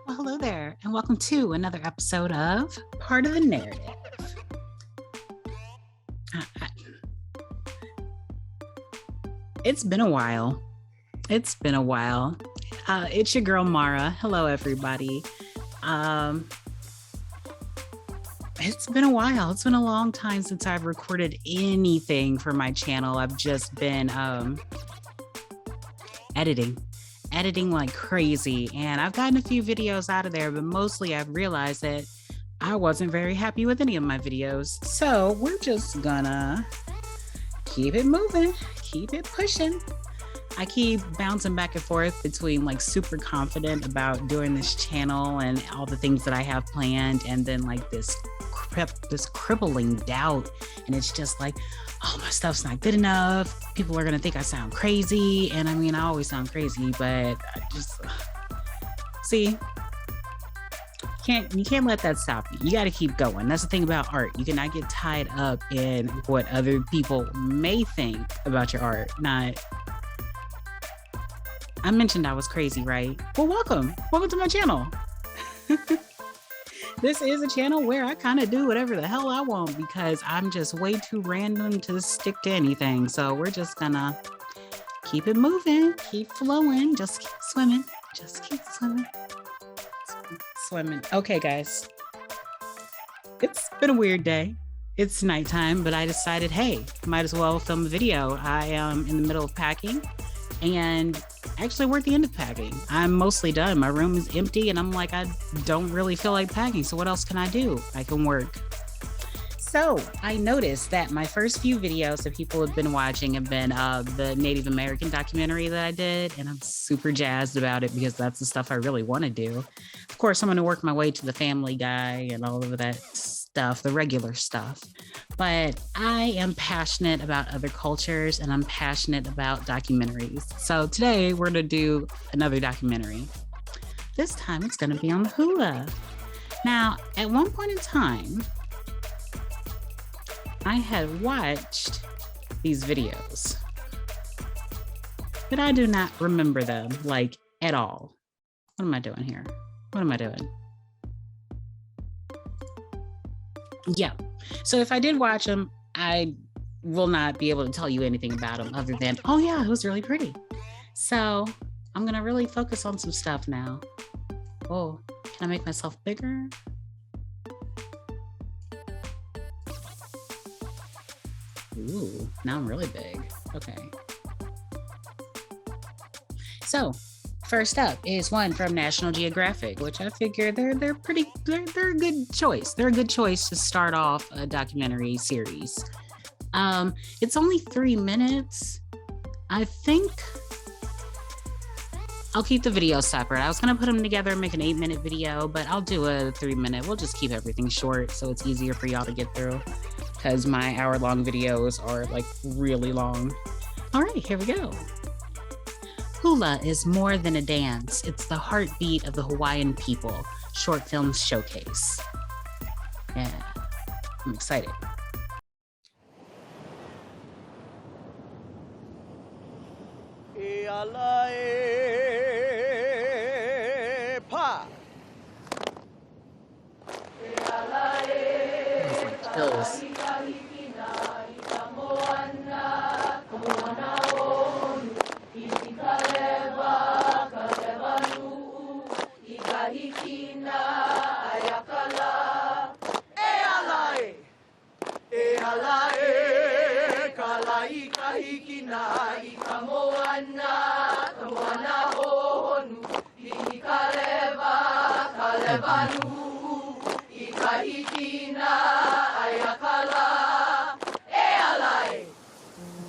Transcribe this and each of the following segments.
Well, hello there, and welcome to another episode of Part of the Narrative. Uh, It's been a while. It's been a while. It's your girl Mara. Hello, everybody. Um, it's been a while. It's been a long time since I've recorded anything for my channel. I've just been editing like crazy, and I've gotten a few videos out of there, but mostly I've realized that I wasn't very happy with any of my videos. So we're just gonna keep it moving, keep it pushing. I keep bouncing back and forth between like super confident about doing this channel and all the things that I have planned, and then like this crippling doubt. And it's just like, oh, my stuff's not good enough. People are gonna think I sound crazy. And I mean, I always sound crazy, but I just see, you can't let that stop you. You got to keep going. That's the thing about art. You cannot get tied up in what other people may think about your art. Not. I mentioned I was crazy, right? Well, welcome to my channel. This is a channel where I kind of do whatever the hell I want because I'm just way too random to stick to anything. So we're just gonna keep it moving, keep flowing, just keep swimming, swimming. Okay, guys, it's been a weird day. It's nighttime, but I decided, hey, might as well film a video. I am in the middle of packing, and actually we're at the end of packing. I'm mostly done. My room is empty, and I'm like, I don't really feel like packing. So what else can I do? I can work. So I noticed that my first few videos that people have been watching have been the Native American documentary that I did, and I'm super jazzed about it because that's the stuff I really want to do. Of course, I'm going to work my way to the Family Guy and all of that stuff, the regular stuff. But I am passionate about other cultures, and I'm passionate about documentaries. So today we're going to do another documentary. This time it's going to be on the Hula. Now, at one point in time, I had watched these videos, but I do not remember them like at all. What am I doing here? What am I doing? Yeah. So if I did watch them, I will not be able to tell you anything about them other than, oh yeah, it was really pretty. So I'm going to really focus on some stuff now. Oh, can I make myself bigger? Ooh, now I'm really big. Okay. So first up is one from National Geographic, which I figure they're a good choice. They're a good choice to start off a documentary series. It's only 3 minutes. I think I'll keep the videos separate. I was gonna put them together and make an 8-minute video, but I'll do a 3-minute. We'll just keep everything short so it's easier for y'all to get through, because my hour-long videos are like really long. All right, here we go. Hula is more than a dance. It's the heartbeat of the Hawaiian people. Short film showcase. Yeah, I'm excited. Chills.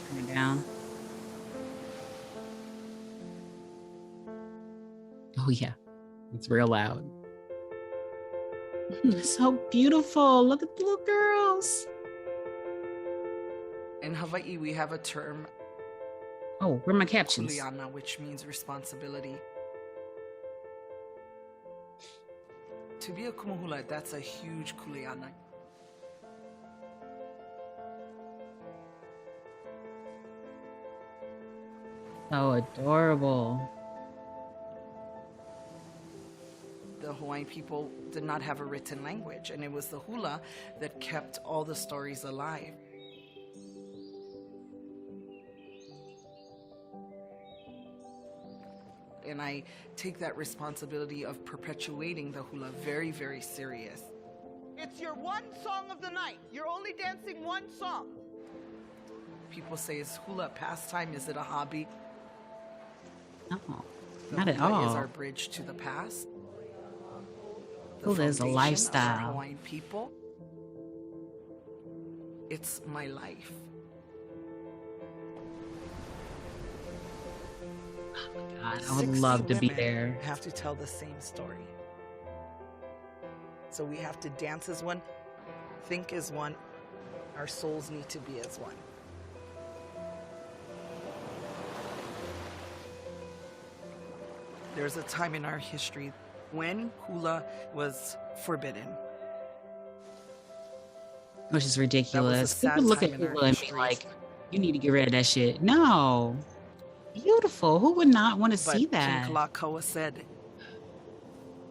Turn it down. Oh yeah, it's real loud. So beautiful. Look at the little girls. In Hawaii, we have a term, Oh, where are my captions? kuleana, which means responsibility. To be a kumuhula, that's a huge kuleana. So adorable. The Hawaiian people did not have a written language, and it was the hula that kept all the stories alive. And I take that responsibility of perpetuating the hula very, very serious. It's your one song of the night. You're only dancing one song. People say, is hula a pastime? Is it a hobby? No, The not at hula is all. our bridge to the past. The Hula is a foundation of our lifestyle. Hawaiian people. It's my life. God, I would 60 love to be women there. have to tell the same story. So we have to dance as one, think as one. Our souls need to be as one. There's a time in our history when hula was forbidden. Which is ridiculous. sad People look time at in our hula and be history. like, you need to get rid of that shit. No. Beautiful. Who would not want to But see King that? Kalakaua said,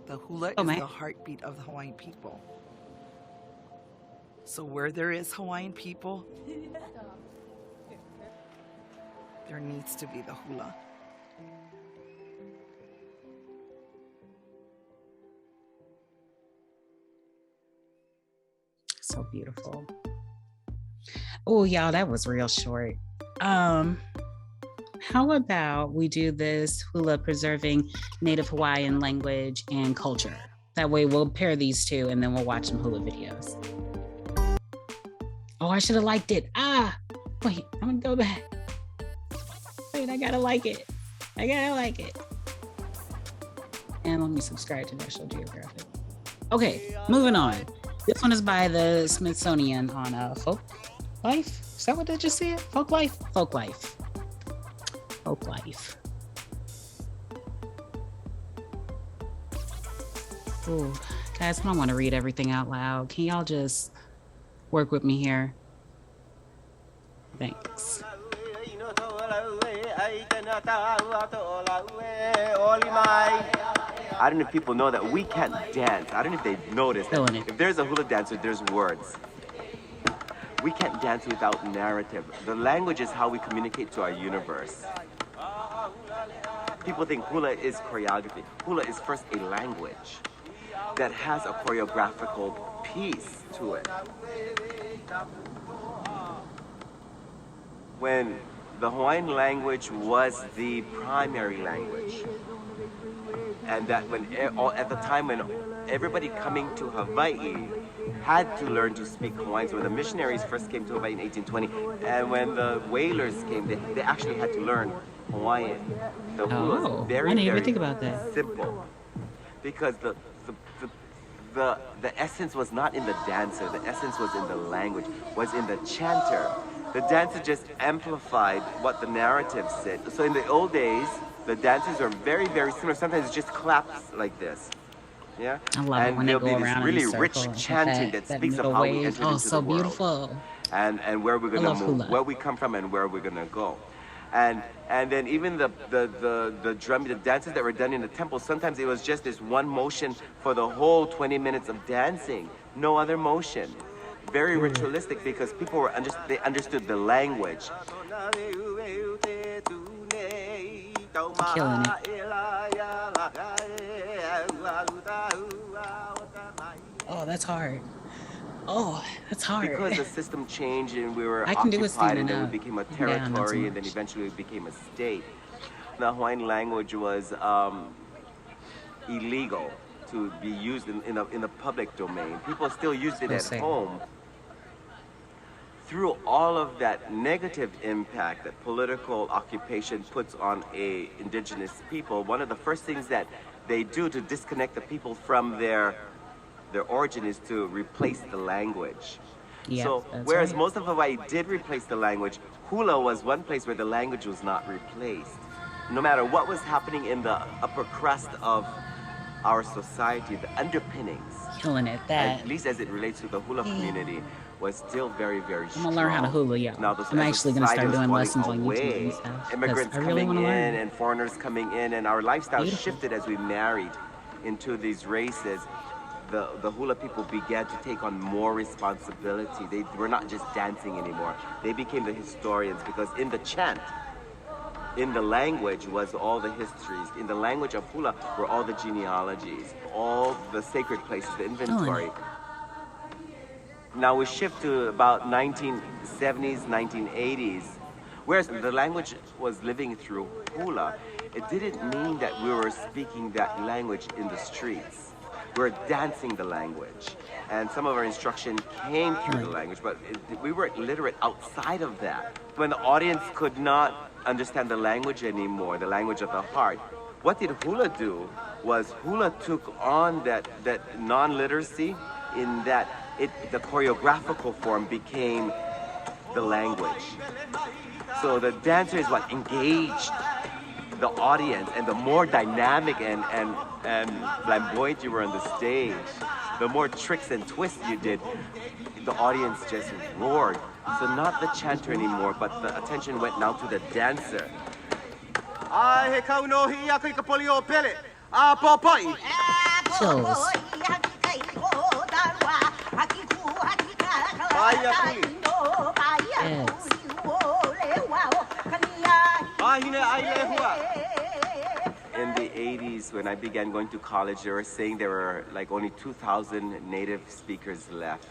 the hula Oh, is man. the heartbeat of the Hawaiian people. So where there is Hawaiian people, there needs to be the hula. So beautiful. Oh, y'all, that was real short. How about we do this hula preserving Native Hawaiian language and culture? That way we'll pair these two and then we'll watch some hula videos. Oh, I should have liked it. Wait, I'm gonna go back. Wait, I gotta like it. I gotta like it. And let me subscribe to National Geographic. Okay, moving on. This one is by the Smithsonian on folk life. Is that what they just said? Folk life? Folk life. Folk life. Ooh, guys, I don't want to read everything out loud. Can y'all just work with me here? Thanks. I don't know if people know that we can't dance. I don't know if they noticed that. Feeling it. If there's a hula dancer, there's words. We can't dance without narrative. The language is how we communicate to our universe. People think hula is choreography. Hula is first a language that has a choreographical piece to it. When the Hawaiian language was the primary language, and that when at the time when everybody coming to Hawaii had to learn to speak Hawaiian. So when the missionaries first came to Hawaii in 1820, and when the whalers came, they actually had to learn Hawaiian. The hula Oh, was very, I didn't even very think about that. simple, because the essence was not in the dancer. The essence was in the language, was in the chanter. The dancer just amplified what the narrative said. So in the old days, the dances are very, very similar. Sometimes it's just claps like this. Yeah? I love it and when they there'll go be this around in really a circle rich and chanting that speaks of middle how we wave. entered Oh, into so the world. beautiful. And where we're I gonna love move, hula. where we come from and where we're gonna go. And then even the drum, the dances that were done in the temple, sometimes it was just this one motion for the whole 20 minutes of dancing, no other motion. Very ritualistic, because people were they understood the language. Killing it. Oh, that's hard. Oh, that's hard. Because the system changed and we were I can do it occupied, and standing then we up. became a Yeah, not so territory, and then much. eventually we became a state. The Hawaiian language was illegal to be used in the public domain. People still used it So at sad. home. Through all of that negative impact that political occupation puts on indigenous people, one of the first things that they do to disconnect the people from their origin is to replace the language. Yeah, So that's whereas right. most of Hawaii did replace the language, hula was one place where the language was not replaced. No matter what was happening in the upper crust of our society, the underpinnings, Killing it. That. at least as it relates to the hula community, was still very, very strong. I'm gonna learn how to hula, yeah. Now, I'm as actually gonna society start was doing falling lessons on YouTube away, and stuff. 'cause immigrants I really coming want in to learn. and foreigners coming in, and our lifestyle Beautiful. shifted as we married into these races, the hula people began to take on more responsibility. They were not just dancing anymore. They became the historians, because in the chant, in the language was all the histories. In the language of hula were all the genealogies, all the sacred places, the inventory. Now we shift to about 1970s, 1980s. Whereas the language was living through hula, it didn't mean that we were speaking that language in the streets. We were dancing the language. And some of our instruction came through the language, but we weren't literate outside of that. When the audience could not understand the language anymore, the language of the heart, what did hula do was hula took on that non-literacy in that the choreographical form became the language. So the dancer is what engaged the audience, and the more dynamic and flamboyant you were on the stage, the more tricks and twists you did, the audience just roared. So not the chanter anymore, but the attention went now to the dancer. Chills. In the 80s, when I began going to college, they were saying there were like only 2,000 native speakers left.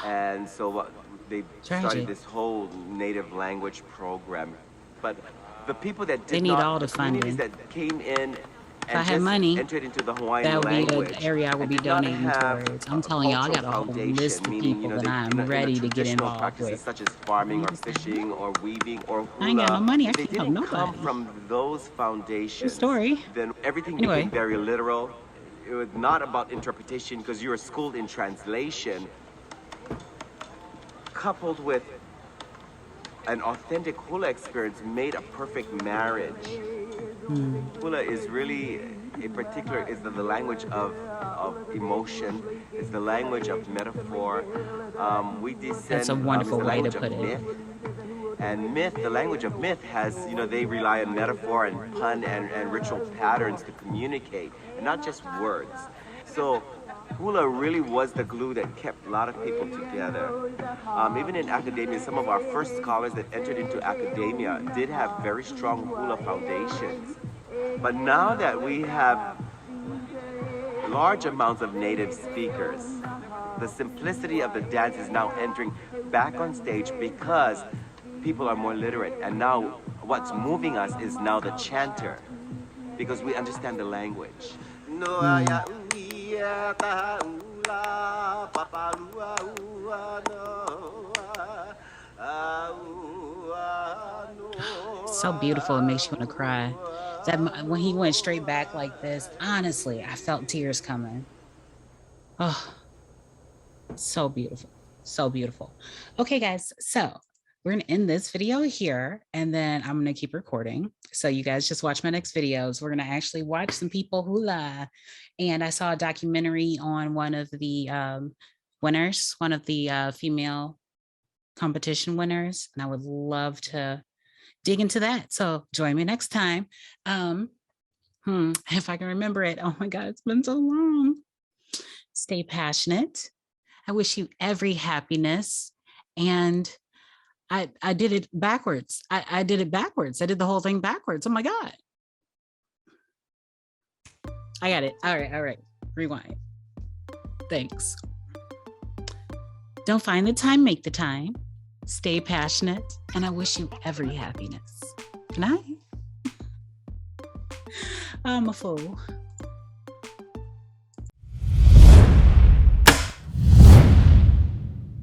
And so they started this whole native language program. But the people that did need not, all the communities funding. that came in If I and had just money, entered into the Hawaiian that would language, be an area I would be and did not donating have towards. I'm telling you, I got a whole foundation, list of meaning, people that they- I'm in the ready to get traditional involved practices with. such as farming or fishing or weaving or hula. I ain't got no money. I If they can't help didn't come nobody. from those foundations, story. then everything Anyway. became very literal. It was not about interpretation, because you were schooled in translation, coupled with an authentic hula experience made a perfect marriage. Hula is really, in particular, is the language of emotion. It's the language of metaphor. We descend. That's a wonderful it's the way to language of put it. myth. And myth, the language of myth has, they rely on metaphor and pun and ritual patterns to communicate, and not just words. So hula really was the glue that kept a lot of people together. Even in academia, some of our first scholars that entered into academia did have very strong hula foundations. But now that we have large amounts of native speakers, the simplicity of the dance is now entering back on stage because people are more literate. And now what's moving us is now the chanter, because we understand the language. So beautiful, it makes you want to cry. When he went straight back like this, honestly, I felt tears coming. Oh, so beautiful, so beautiful. Okay, guys, so we're gonna end this video here, and then I'm gonna keep recording. So you guys just watch my next videos. We're gonna actually watch some people hula. And I saw a documentary on one of the winners, one of the female competition winners, and I would love to dig into that. So join me next time. If I can remember it. Oh my God, it's been so long. Stay passionate. I wish you every happiness. And I did it backwards. I did it backwards. I did the whole thing backwards. Oh my God. I got it. All right. Rewind. Thanks. Don't find the time, make the time. Stay passionate. And I wish you every happiness. Good night. I'm a fool.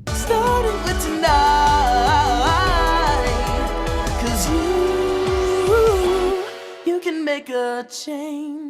Starting with tonight, 'cause you can make a change.